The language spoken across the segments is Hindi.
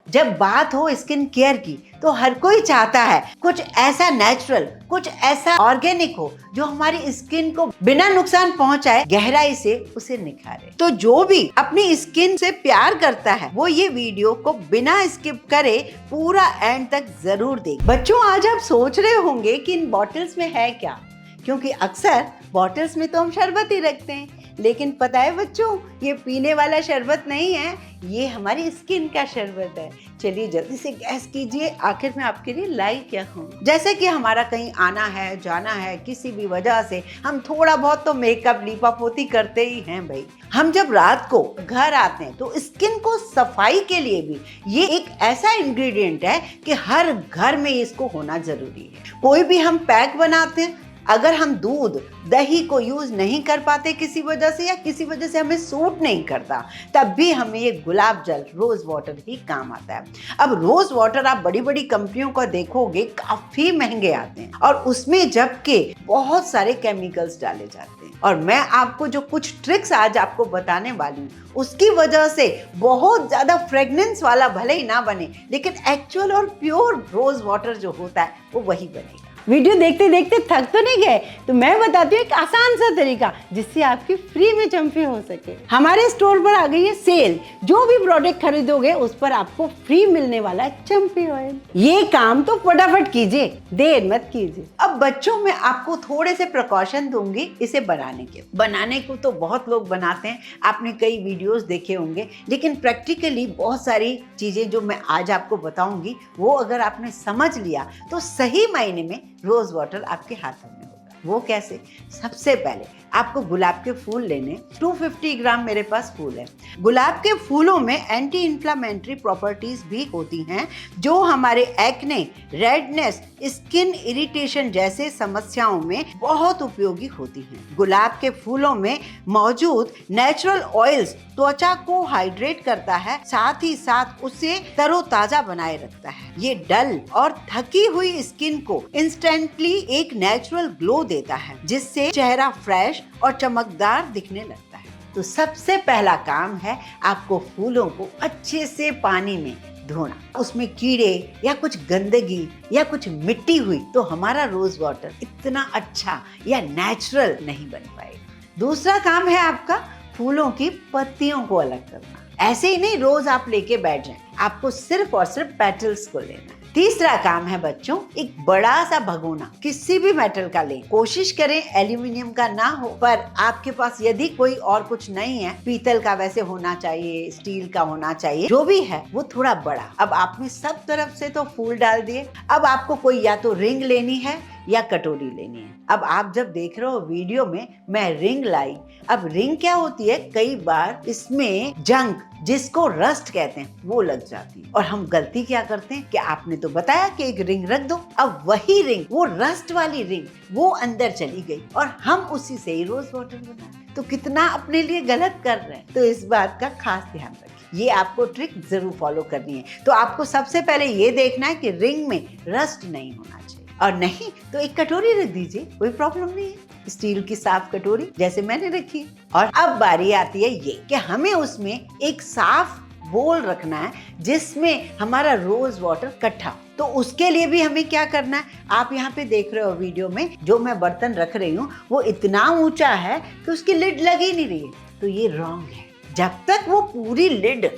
जब बात हो स्किन केयर की तो हर कोई चाहता है कुछ ऐसा नेचुरल, कुछ ऐसा ऑर्गेनिक हो जो हमारी स्किन को बिना नुकसान पहुंचाए गहराई से उसे निखारे। तो जो भी अपनी स्किन से प्यार करता है वो ये वीडियो को बिना स्किप करे पूरा एंड तक जरूर देखे। बच्चों, आज आप सोच रहे होंगे कि इन बॉटल्स में है क्या, क्योंकि अक्सर बॉटल्स में तो हम शरबत ही रखते हैं, लेकिन पता है बच्चों, ये पीने वाला शरबत नहीं है, ये हमारी स्किन का शरबत है। चलिए जल्दी से गैस कीजिए, आखिर में आपके लिए लाई क्या हूँ। जैसे कि हमारा कहीं आना है, जाना है, किसी भी वजह से हम थोड़ा बहुत तो मेकअप लीपापोती करते ही हैं भाई। हम जब रात को घर आते हैं तो स्किन को सफाई के लिए भी ये एक ऐसा इंग्रेडिएंट है कि हर घर में इसको होना जरूरी है। कोई भी हम पैक बनाते हैं, अगर हम दूध दही को यूज नहीं कर पाते किसी वजह से, या किसी वजह से हमें सूट नहीं करता, तब भी हमें ये गुलाब जल रोज वाटर ही काम आता है। अब रोज वाटर आप बड़ी बड़ी कंपनियों को देखोगे काफी महंगे आते हैं और उसमें जबकि बहुत सारे केमिकल्स डाले जाते हैं। और मैं आपको जो कुछ ट्रिक्स आज आपको बताने वाली हूँ उसकी वजह से बहुत ज्यादा फ्रेग्रेंस वाला भले ही ना बने, लेकिन एक्चुअल और प्योर रोज वाटर जो होता है वो वही बनेगा। वीडियो देखते देखते थक तो नहीं गए? तो मैं बताती हूँ एक आसान सा तरीका जिससे आपकी फ्री में चम्पी हो सके। हमारे स्टोर पर आ गई है सेल। जो भी प्रोडक्ट खरीदोगे उस पर आपको फ्री मिलने वाला है चम्पी ऑयल। ये काम तो फटाफट कीजिए, देर मत कीजिए। अब बच्चों, मैं आपको थोड़े से प्रिकॉशन दूंगी इसे बनाने के। बनाने को तो बहुत लोग बनाते हैं, आपने कई वीडियोस देखे होंगे, लेकिन प्रैक्टिकली बहुत सारी चीजें जो मैं आज आपको बताऊंगी वो अगर आपने समझ लिया तो सही मायने में रोज वाटर आपके हाथों में होगा। वो कैसे? सबसे पहले आपको गुलाब के फूल लेने, 250 ग्राम मेरे पास फूल है। गुलाब के फूलों में एंटी इन्फ्लामेटरी प्रॉपर्टीज भी होती हैं जो हमारे एक्ने, रेडनेस, स्किन इरिटेशन जैसे समस्याओं में बहुत उपयोगी होती हैं। गुलाब के फूलों में मौजूद नेचुरल ऑयल्स त्वचा को हाइड्रेट करता है, साथ ही साथ उसे तरोताजा बनाए रखता है। ये डल और थकी हुई स्किन को इंस्टेंटली एक नेचुरल ग्लो देता है जिससे चेहरा फ्रेश और चमकदार दिखने लगता है। तो सबसे पहला काम है आपको फूलों को अच्छे से पानी में धोना। उसमें कीड़े या कुछ गंदगी या कुछ मिट्टी हुई तो हमारा रोज वाटर इतना अच्छा या नेचुरल नहीं बन पाएगा। दूसरा काम है आपका फूलों की पत्तियों को अलग करना। ऐसे ही नहीं रोज आप लेके बैठ जाएं, आपको सिर्फ और सिर्फ पेटल्स को लेना है। तीसरा काम है बच्चों, एक बड़ा सा भगोना किसी भी मेटल का लें। कोशिश करें एल्यूमिनियम का ना हो, पर आपके पास यदि कोई और कुछ नहीं है, पीतल का वैसे होना चाहिए, स्टील का होना चाहिए, जो भी है वो थोड़ा बड़ा। अब आपने सब तरफ से तो फूल डाल दिए, अब आपको कोई या तो रिंग लेनी है या कटोरी लेनी है। अब आप जब देख रहे हो वीडियो में मैं रिंग लाई। अब रिंग क्या होती है, कई बार इसमें जंक जिसको रस्ट कहते हैं वो लग जाती है और हम गलती क्या करते हैं कि आपने तो बताया कि एक रिंग रख दो, अब वही रिंग, वो रस्ट वाली रिंग वो अंदर चली गई और हम उसी से ही रोज वाटर बनाए, तो कितना अपने लिए गलत कर रहे हैं। तो इस बात का खास ध्यान रखें, ये आपको ट्रिक जरूर फॉलो करनी है। तो आपको सबसे पहले ये देखना है कि रिंग में रस्ट नहीं होना चाहिए, और नहीं तो एक कटोरी रख दीजिए, कोई प्रॉब्लम नहीं है, स्टील की साफ कटोरी जैसे मैंने रखी। और अब बारी आती है ये कि हमें उसमें एक साफ बोल रखना है जिसमें हमारा रोज वाटर इकट्ठा। तो उसके लिए भी हमें क्या करना है, आप यहाँ पे देख रहे हो वीडियो में जो मैं बर्तन रख रही हूँ वो इतना ऊंचा है कि उसकी लिड लग ही नहीं रही है, तो ये रॉन्ग है। जब तक वो पूरी लिड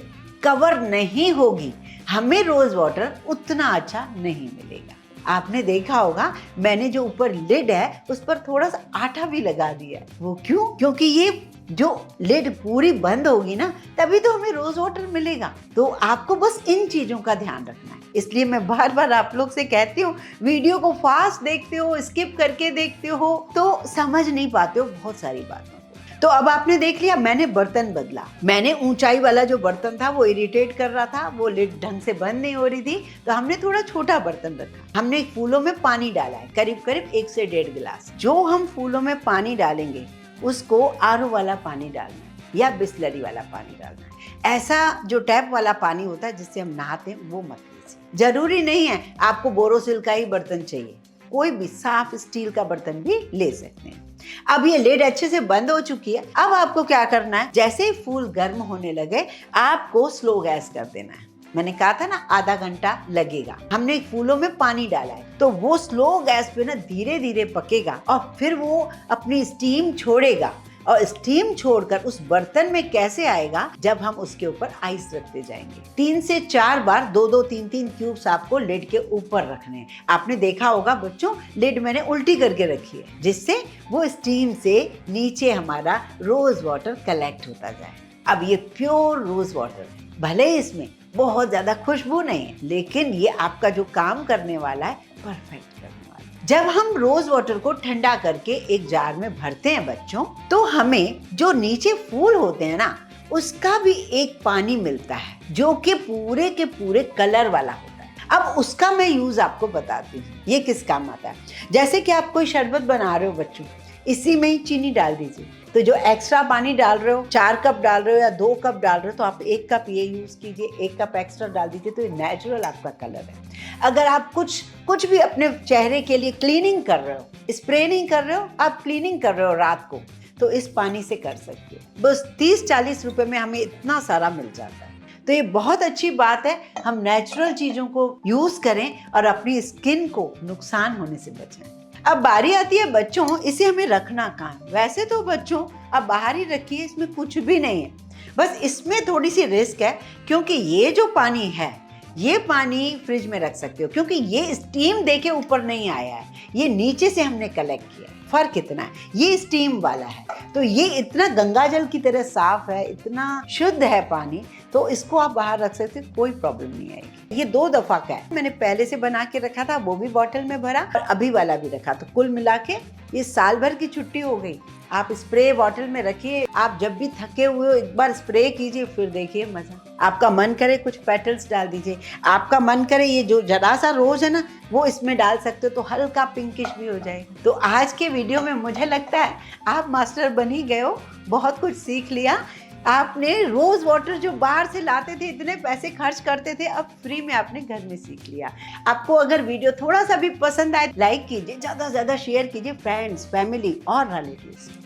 कवर नहीं होगी हमें रोज वाटर उतना अच्छा नहीं मिलेगा। आपने देखा होगा मैंने जो ऊपर लिड है उस पर थोड़ा सा आटा भी लगा दिया है। वो क्यों? क्योंकि ये जो लिड पूरी बंद होगी ना तभी तो हमें रोज वाटर मिलेगा। तो आपको बस इन चीजों का ध्यान रखना है। इसलिए मैं बार बार आप लोग से कहती हूँ, वीडियो को फास्ट देखते हो, स्किप करके देखते हो तो समझ नहीं पाते हो बहुत सारी बातों। तो अब आपने देख लिया, मैंने बर्तन बदला। मैंने ऊंचाई वाला जो बर्तन था वो इरिटेट कर रहा था, वो लिड ढंग से बंद नहीं हो रही थी, तो हमने थोड़ा छोटा बर्तन रखा। हमने फूलों में पानी डाला है, करीब करीब 1 से 1.5 गिलास। जो हम फूलों में पानी डालेंगे उसको आरओ वाला पानी डालना है या बिस्लरी वाला पानी डालना है। ऐसा जो टैप वाला पानी होता है जिससे हम नहाते हैं वो मत लीजिए। जरूरी नहीं है आपको बोरोसिल का ही बर्तन चाहिए, कोई भी साफ स्टील का बर्तन भी ले सकते हैं। अब ये लिड अच्छे से बंद हो चुकी है। अब आपको क्या करना है, जैसे ही फूल गर्म होने लगे आपको स्लो गैस कर देना है। मैंने कहा था ना आधा घंटा लगेगा। हमने फूलों में पानी डाला है तो वो स्लो गैस पे ना धीरे धीरे पकेगा और फिर वो अपनी स्टीम छोड़ेगा। और स्टीम छोड़कर उस बर्तन में कैसे आएगा जब हम उसके ऊपर आइस रखते जाएंगे। 3 से 4 बार 2-2, 3-3 क्यूब्स आपको लिड के ऊपर रखने हैं। आपने देखा होगा बच्चों, लिड मैंने उल्टी करके रखी है जिससे वो स्टीम से नीचे हमारा रोज वाटर कलेक्ट होता जाए। अब ये प्योर रोज वाटर है, भले ही इसमें बहुत ज्यादा खुशबू नहीं है लेकिन ये आपका जो काम करने वाला है परफेक्ट करने वाला है। जब हम रोज वाटर को ठंडा करके एक जार में भरते हैं बच्चों, तो हमें जो नीचे फूल होते हैं ना उसका भी एक पानी मिलता है जो कि पूरे के पूरे कलर वाला होता है। अब उसका मैं यूज आपको बताती हूँ ये किस काम आता है। जैसे कि आप कोई शरबत बना रहे हो बच्चों, इसी में ही चीनी डाल दीजिए। तो जो एक्स्ट्रा पानी डाल रहे हो, 4 कप डाल रहे हो या 2 कप डाल रहे हो, तो आप 1 कप ये यूज कीजिए, 1 कप एक्स्ट्रा डाल दीजिए, तो ये नेचुरल आपका कलर है। अगर आप कुछ भी अपने चेहरे के लिए क्लीनिंग कर रहे हो, स्प्रे नहीं कर रहे हो, आप क्लीनिंग कर रहे हो रात को, तो इस पानी से कर सकते हो। बस 30-40 रुपए में हमें इतना सारा मिल जाता है। तो ये बहुत अच्छी बात है, हम नेचुरल चीजों को यूज करें और अपनी स्किन को नुकसान होने से बचाएं। अब बारी आती है बच्चों, इसे हमें रखना कहाँ है। वैसे तो बच्चों अब बाहर ही रखिए, इसमें कुछ भी नहीं है, बस इसमें थोड़ी सी रिस्क है क्योंकि ये जो पानी है ये पानी फ्रिज में रख सकते हो क्योंकि ये स्टीम देके ऊपर नहीं आया है, ये नीचे से हमने कलेक्ट किया है। फर्क इतना है, ये स्टीम वाला है तो ये इतना गंगा जल की तरह साफ है, इतना शुद्ध है पानी, तो इसको आप बाहर रख सकते हो, कोई प्रॉब्लम नहीं आएगी। ये 2 दफा का है, मैंने पहले से बना के रखा था, वो भी बॉटल में भरा और अभी वाला भी रखा, तो कुल मिला के ये साल भर की छुट्टी हो गई। आप स्प्रे बॉटल में रखिए, आप जब भी थके हुए हो एक बार स्प्रे कीजिए, फिर देखिए मजा। आपका मन करे कुछ पेटल्स डाल दीजिए, आपका मन करे ये जो जरा सा रोज है ना वो इसमें डाल सकते हो तो हल्का पिंकिश भी हो जाएगा। तो आज के वीडियो में मुझे लगता है आप मास्टर बन ही गए हो, बहुत कुछ सीख लिया आपने। रोज वाटर जो बाहर से लाते थे, इतने पैसे खर्च करते थे, अब फ्री में आपने घर में सीख लिया। आपको अगर वीडियो थोड़ा सा भी पसंद आए लाइक कीजिए, ज्यादा से ज्यादा शेयर कीजिए फ्रेंड्स, फैमिली और रिलेटिव्स।